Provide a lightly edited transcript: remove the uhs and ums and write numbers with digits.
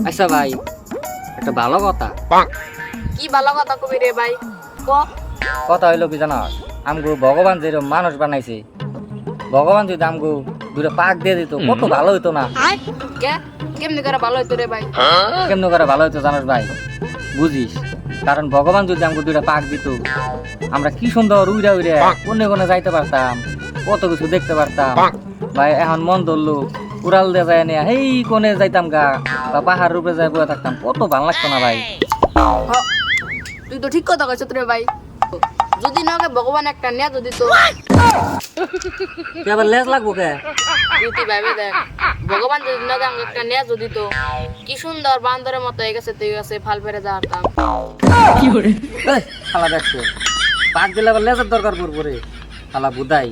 আচ্ছা ভাই, একটা ভালো কথা। কি ভালো কথা কবি রে ভাই? ক। কথা হইলো কি জানো, আমগো ভগবান যেরকম মানুষ বানাইছে, ভগবান যদি আমগো দুটো পাক দিয়ে দিত কত ভালো হইতো না? কে কেমনি করে ভালো হইতো রে ভাই? কেমন করে ভালো হইতো জানোস ভাই? বুঝিস, কারণ ভগবান যদি আমগো দুটা পাক দিত, আমরা কি সুন্দর উইরা উইরা কোনে কোনে যাইতে পারতাম, কত কিছু দেখতে পারতাম। ভাই এখন মন ধরলো উড়াল দিয়ে যায় নিয়ে হেই কোনে যাইতাম গা, বা পাহাড়ের উপরে যাই বয়ে থাকতাম, কত ভালো লাগতো না ভাই? হ, তুই তো ঠিক কথা কইছ রে ভাই। যদি নকে ভগবান একটা নিয়া যদি তো তুই আবার লেজ লাগবো কে? তুই ভাইবে দেখ, ভগবান যদি নকে আমাকে একটা নিয়া যদি তো কি সুন্দর বান্দরের মতো হয়ে গেছে, তুই গেছে ফাল ফেরে যাতাম। এই, শালা দেখছো পাক দিলে আবার লেজের দরকার পড়বো রে, শালা বুদাই।